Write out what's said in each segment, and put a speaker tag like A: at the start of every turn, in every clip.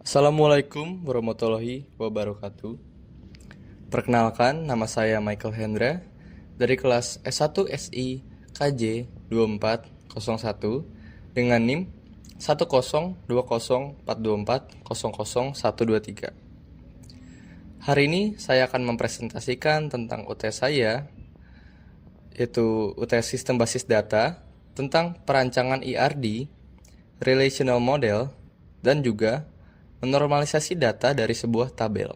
A: Assalamualaikum warahmatullahi wabarakatuh. Perkenalkan, nama saya Michael Hendra dari kelas S1 SI KJ 2401 dengan NIM 1020424000123. Hari ini saya akan mempresentasikan tentang UTS saya, yaitu UTS Sistem Basis Data, tentang perancangan IRD, Relational Model, dan juga menormalisasi data dari sebuah tabel.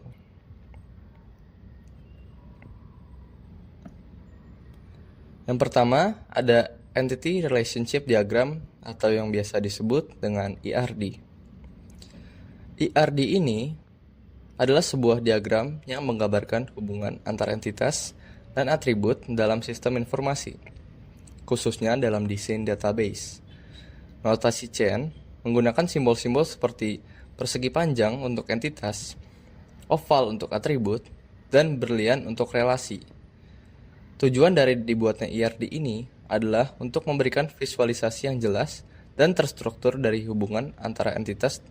A: Yang pertama, ada Entity Relationship Diagram atau yang biasa disebut dengan IRD. IRD ini adalah sebuah diagram yang menggambarkan hubungan antar entitas dan atribut dalam sistem informasi, khususnya dalam desain database. Notasi chain menggunakan simbol-simbol seperti persegi panjang untuk entitas, oval untuk atribut, dan berlian untuk relasi. Tujuan dari dibuatnya IRD ini adalah untuk memberikan visualisasi yang jelas dan terstruktur dari hubungan antara entitas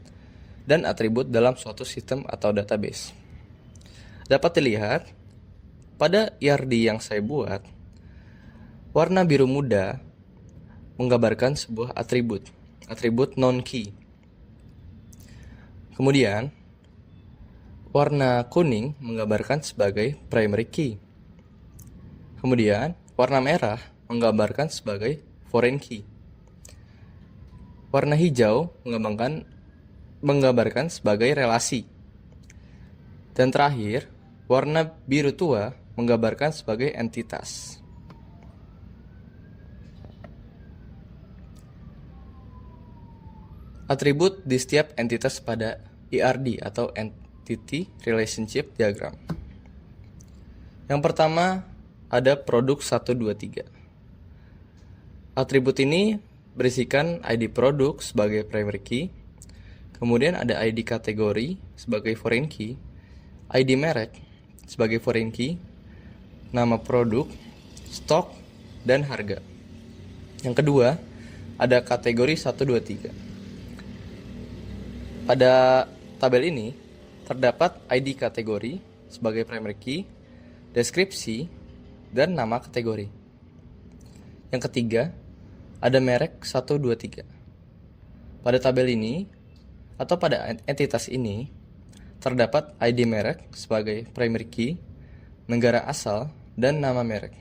A: dan atribut dalam suatu sistem atau database. Dapat dilihat, pada IRD yang saya buat, warna biru muda menggambarkan sebuah atribut non-key. Kemudian, warna kuning menggambarkan sebagai primary key. Kemudian, warna merah menggambarkan sebagai foreign key. Warna hijau menggambarkan sebagai relasi. Dan terakhir, warna biru tua menggambarkan sebagai entitas. Atribut di setiap entitas pada IRD atau Entity Relationship Diagram. Yang pertama ada produk 123. Atribut ini berisikan ID produk sebagai primary key, kemudian ada ID kategori sebagai foreign key, ID merek sebagai foreign key, nama produk, stok, dan harga. Yang kedua ada kategori 123. Pada tabel ini terdapat ID kategori sebagai primary key, deskripsi, dan nama kategori. Yang ketiga, ada merek 123. Pada tabel ini atau pada entitas ini terdapat ID merek sebagai primary key, negara asal, dan nama merek.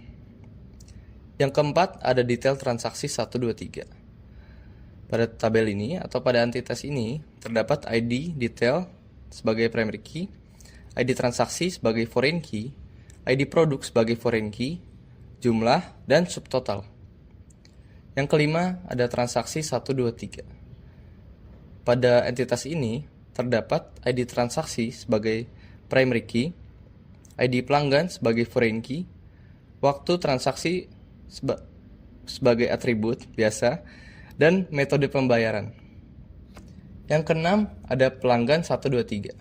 A: Yang keempat, ada detail transaksi 123. Pada tabel ini atau pada entitas ini terdapat ID detail sebagai primary key, ID transaksi sebagai foreign key, ID produk sebagai foreign key, jumlah, dan subtotal. Yang kelima ada transaksi 123. Pada entitas ini terdapat ID transaksi sebagai primary key, ID pelanggan sebagai foreign key, waktu transaksi sebagai atribut biasa, dan metode pembayaran. Yang keenam ada pelanggan 123.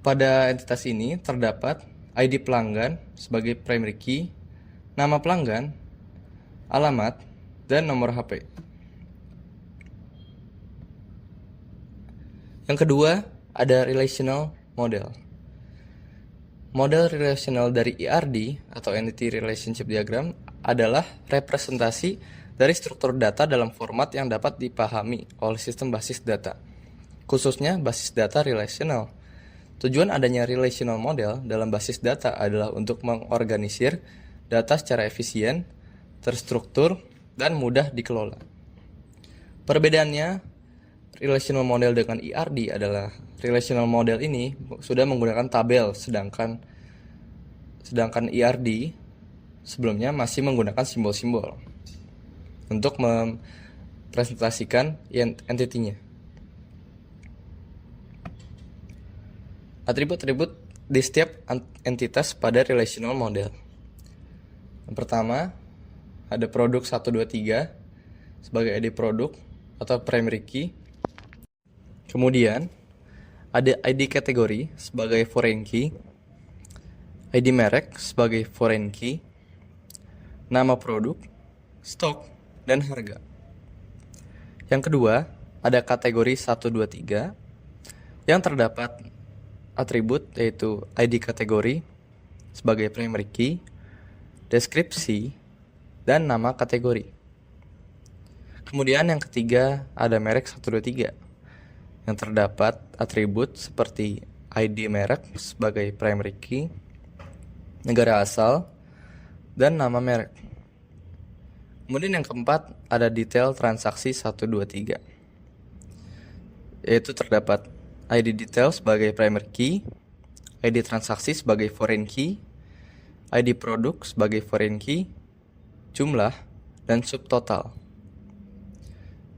A: Pada entitas ini terdapat ID pelanggan sebagai primary key, nama pelanggan, alamat, dan nomor HP. Yang kedua ada relational model. Model relational dari IRD atau Entity Relationship Diagram adalah representasi dari struktur data dalam format yang dapat dipahami oleh sistem basis data, khususnya basis data relational. Tujuan adanya relational model dalam basis data adalah untuk mengorganisir data secara efisien, terstruktur, dan mudah dikelola. Perbedaannya, relational model dengan IRD adalah relational model ini sudah menggunakan tabel, sedangkan IRD sebelumnya masih menggunakan simbol-simbol untuk mempresentasikan entity-nya. Atribut-atribut di setiap entitas pada relational model. Yang pertama, ada produk 123 sebagai ID produk atau primary key. Kemudian, ada ID kategori sebagai foreign key, ID merek sebagai foreign key, nama produk, stok, dan harga. Yang kedua, ada kategori 123 yang terdapat atribut yaitu ID kategori sebagai primary key, deskripsi, dan nama kategori. Kemudian yang ketiga ada merek 123 yang terdapat atribut seperti ID merek sebagai primary key, negara asal, dan nama merek. Kemudian yang keempat ada detail transaksi 123 yaitu terdapat ID detail sebagai primary key, ID transaksi sebagai foreign key, ID produk sebagai foreign key, jumlah, dan subtotal.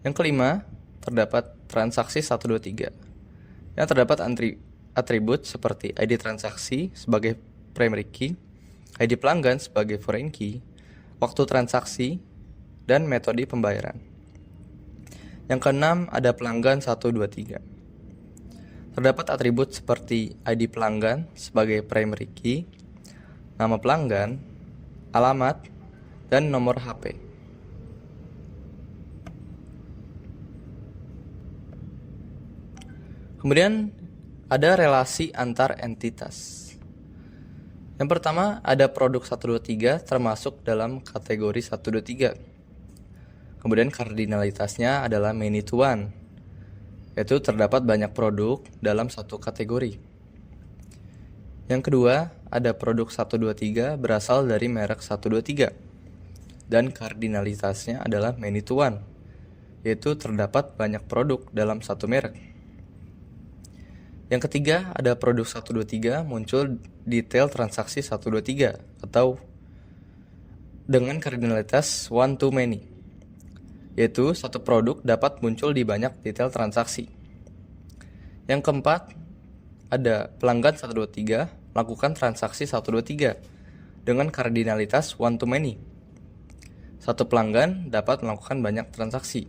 A: Yang kelima, terdapat transaksi 123 yang terdapat atribut seperti ID transaksi sebagai primary key, ID pelanggan sebagai foreign key, waktu transaksi, dan metode pembayaran. Yang keenam, ada pelanggan 123. Terdapat atribut seperti ID pelanggan sebagai primary key, nama pelanggan, alamat, dan nomor HP. Kemudian ada relasi antar entitas. Yang pertama ada produk 123 termasuk dalam kategori 123. Kemudian kardinalitasnya adalah many to one, yaitu terdapat banyak produk dalam satu kategori. Yang kedua, ada produk 123 berasal dari merek 123 dan kardinalitasnya adalah many to one, yaitu terdapat banyak produk dalam satu merek. Yang ketiga, ada produk 123 muncul detail transaksi 123 atau dengan kardinalitas one to many, yaitu satu produk dapat muncul di banyak detail transaksi. Yang keempat, ada pelanggan 123 melakukan transaksi 123 dengan kardinalitas one to many. Satu pelanggan dapat melakukan banyak transaksi.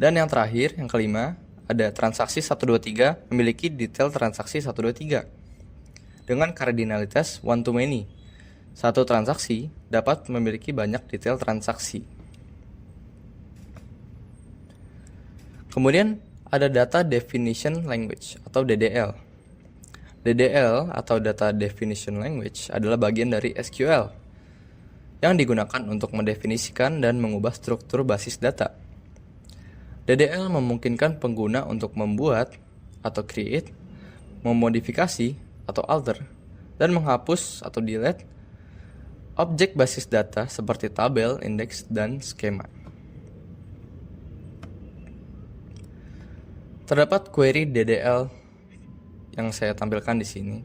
A: Dan yang terakhir, yang kelima, ada transaksi 123 memiliki detail transaksi 123 dengan kardinalitas one to many. Satu transaksi dapat memiliki banyak detail transaksi. Kemudian ada Data Definition Language atau DDL. DDL atau Data Definition Language adalah bagian dari SQL yang digunakan untuk mendefinisikan dan mengubah struktur basis data. DDL memungkinkan pengguna untuk membuat atau create, memodifikasi atau alter, dan menghapus atau delete objek basis data seperti tabel, indeks, dan skema. Terdapat query DDL yang saya tampilkan di sini.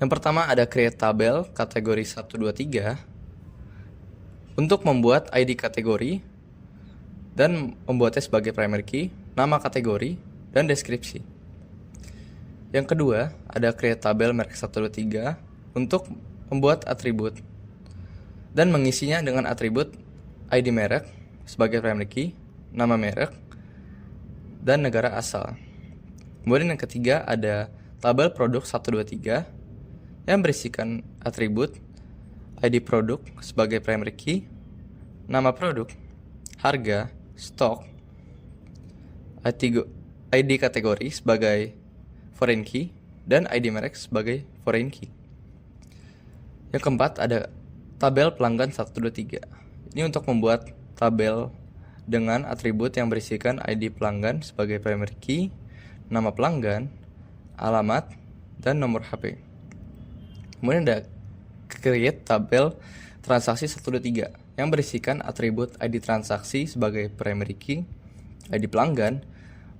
A: Yang pertama ada create tabel kategori 123 untuk membuat ID kategori dan membuatnya sebagai primary key, nama kategori, dan deskripsi. Yang kedua ada create tabel merek 123 untuk membuat atribut dan mengisinya dengan atribut ID merek sebagai primary key, nama merek, dan negara asal. Kemudian yang ketiga ada tabel produk 123 yang berisikan atribut ID produk sebagai primary key, nama produk, harga, stok, ID kategori sebagai foreign key, dan ID merek sebagai foreign key. Yang keempat ada tabel pelanggan 123. Ini untuk membuat tabel dengan atribut yang berisikan ID pelanggan sebagai primary key, nama pelanggan, alamat, dan nomor HP. Kemudian ada create tabel transaksi 123 yang berisikan atribut ID transaksi sebagai primary key, ID pelanggan,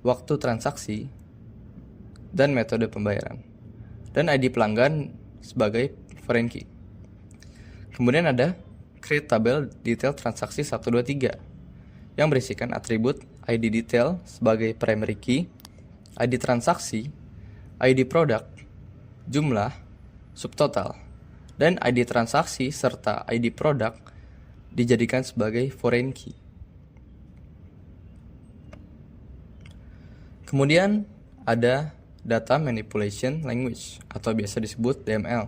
A: waktu transaksi, dan metode pembayaran, dan ID pelanggan sebagai foreign key. Kemudian ada create tabel detail transaksi 123 yang berisikan atribut ID detail sebagai primary key, ID transaksi, ID produk, jumlah, subtotal, dan ID transaksi serta ID produk dijadikan sebagai foreign key. Kemudian ada Data Manipulation Language atau biasa disebut DML.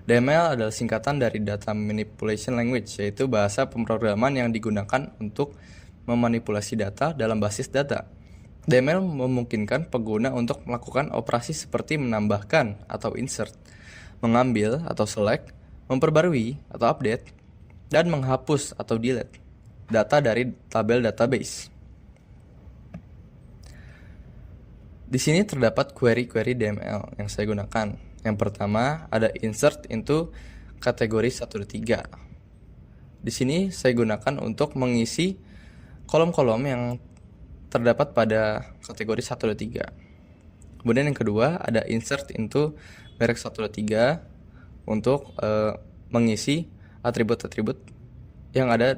A: DML adalah singkatan dari Data Manipulation Language, yaitu bahasa pemrograman yang digunakan untuk memanipulasi data dalam basis data DML memungkinkan pengguna untuk melakukan operasi seperti menambahkan atau insert, mengambil atau select, memperbarui atau update, dan menghapus atau delete data dari tabel database. Di sini terdapat query-query DML yang saya gunakan. Yang pertama ada insert into kategori 123. Di sini saya gunakan untuk mengisi kolom-kolom yang terdapat pada kategori 123. Kemudian yang kedua ada insert into merek 123 untuk mengisi atribut-atribut yang ada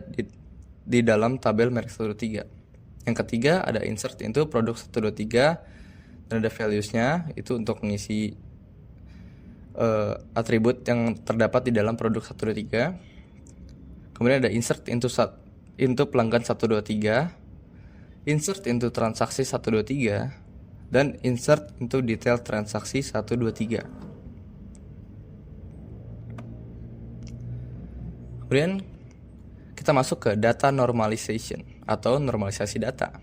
A: di dalam tabel merek 123. Yang ketiga ada insert into produk 123 dan ada values-nya, itu untuk mengisi atribut yang terdapat di dalam produk 123. Kemudian ada insert into pelanggan 123, insert into transaksi 123, dan insert into detail transaksi 123. Kemudian kita masuk ke data normalization atau normalisasi data.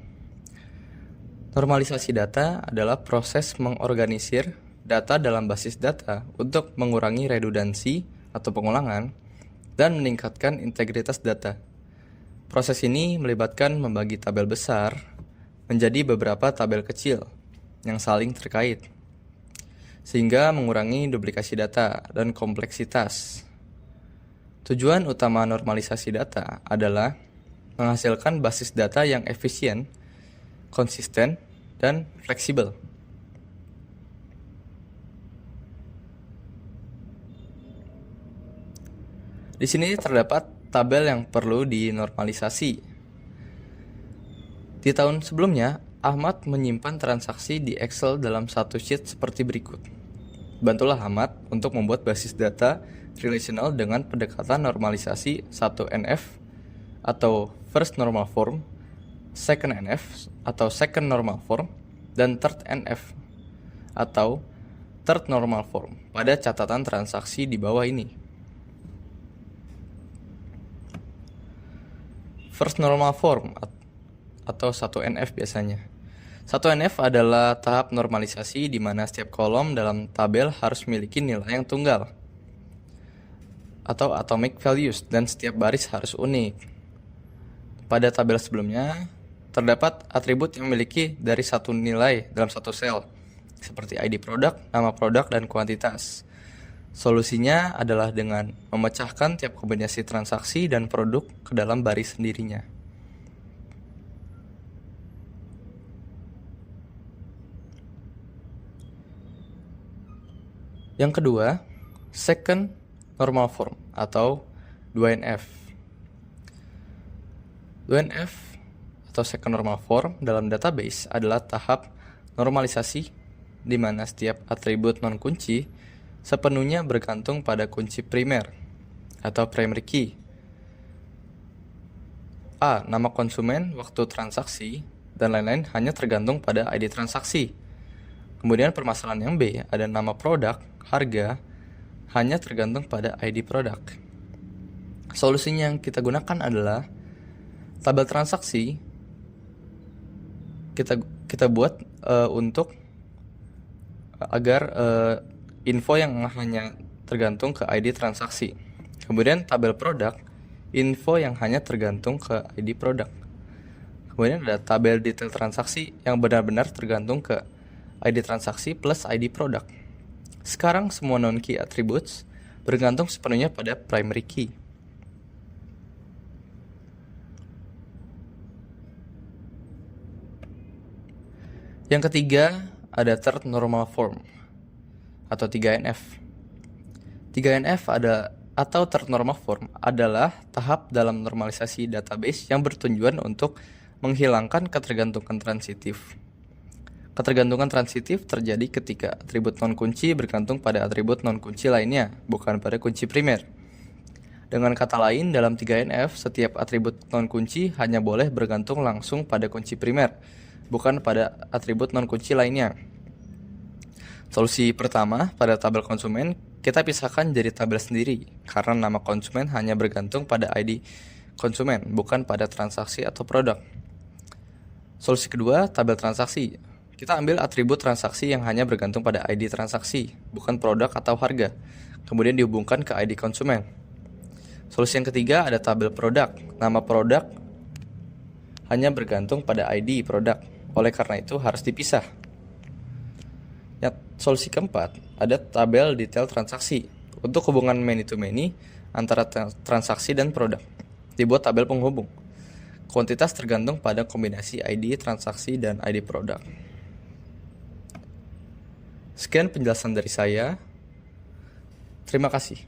A: Normalisasi data adalah proses mengorganisir data dalam basis data untuk mengurangi redundansi atau pengulangan dan meningkatkan integritas data. Proses ini melibatkan membagi tabel besar menjadi beberapa tabel kecil yang saling terkait, sehingga mengurangi duplikasi data dan kompleksitas. Tujuan utama normalisasi data adalah menghasilkan basis data yang efisien, konsisten, dan fleksibel. Di sini terdapat tabel yang perlu dinormalisasi. Di tahun sebelumnya, Ahmad menyimpan transaksi di Excel dalam satu sheet seperti berikut. Bantulah Ahmad untuk membuat basis data relational dengan pendekatan normalisasi 1NF atau First Normal Form, Second NF atau Second Normal Form, dan Third NF atau Third Normal Form pada catatan transaksi di bawah ini. First Normal Form atau 1NF biasanya. 1NF adalah tahap normalisasi di mana setiap kolom dalam tabel harus memiliki nilai yang tunggal atau atomic values dan setiap baris harus unik. Pada tabel sebelumnya, terdapat atribut yang memiliki dari satu nilai dalam satu sel, seperti ID produk, nama produk, dan kuantitas. Solusinya adalah dengan memecahkan tiap kombinasi transaksi dan produk ke dalam baris sendirinya. Yang kedua, Second Normal Form atau 2NF. 2NF atau Second Normal Form dalam database adalah tahap normalisasi di mana setiap atribut non-kunci sepenuhnya bergantung pada kunci primer atau primary key. A. Nama konsumen, waktu transaksi, dan lain-lain hanya tergantung pada ID transaksi. Kemudian permasalahan yang B, ada nama produk, harga, hanya tergantung pada ID produk. Solusinya yang kita gunakan adalah tabel transaksi kita buat untuk agar info yang hanya tergantung ke ID transaksi. Kemudian tabel produk, info yang hanya tergantung ke ID produk. Kemudian ada tabel detail transaksi yang benar-benar tergantung ke ID transaksi plus ID produk. Sekarang semua non-key attributes bergantung sepenuhnya pada primary key. Yang ketiga ada Third Normal Form atau 3NF. 3NF atau Third Normal Form adalah tahap dalam normalisasi database yang bertujuan untuk menghilangkan ketergantungan transitif. Ketergantungan transitif terjadi ketika atribut non-kunci bergantung pada atribut non-kunci lainnya, bukan pada kunci primer. Dengan kata lain, dalam 3NF, setiap atribut non-kunci hanya boleh bergantung langsung pada kunci primer, bukan pada atribut non-kunci lainnya. Solusi pertama, pada tabel konsumen, kita pisahkan jadi tabel sendiri, karena nama konsumen hanya bergantung pada ID konsumen, bukan pada transaksi atau produk. Solusi kedua, tabel transaksi. Kita ambil atribut transaksi yang hanya bergantung pada ID transaksi, bukan produk atau harga. Kemudian dihubungkan ke ID konsumen. Solusi yang ketiga ada tabel produk. Nama produk hanya bergantung pada ID produk. Oleh karena itu harus dipisah. Solusi keempat ada tabel detail transaksi. Untuk hubungan many to many antara transaksi dan produk, dibuat tabel penghubung. Kuantitas tergantung pada kombinasi ID transaksi dan ID produk. Sekian penjelasan dari saya. Terima kasih.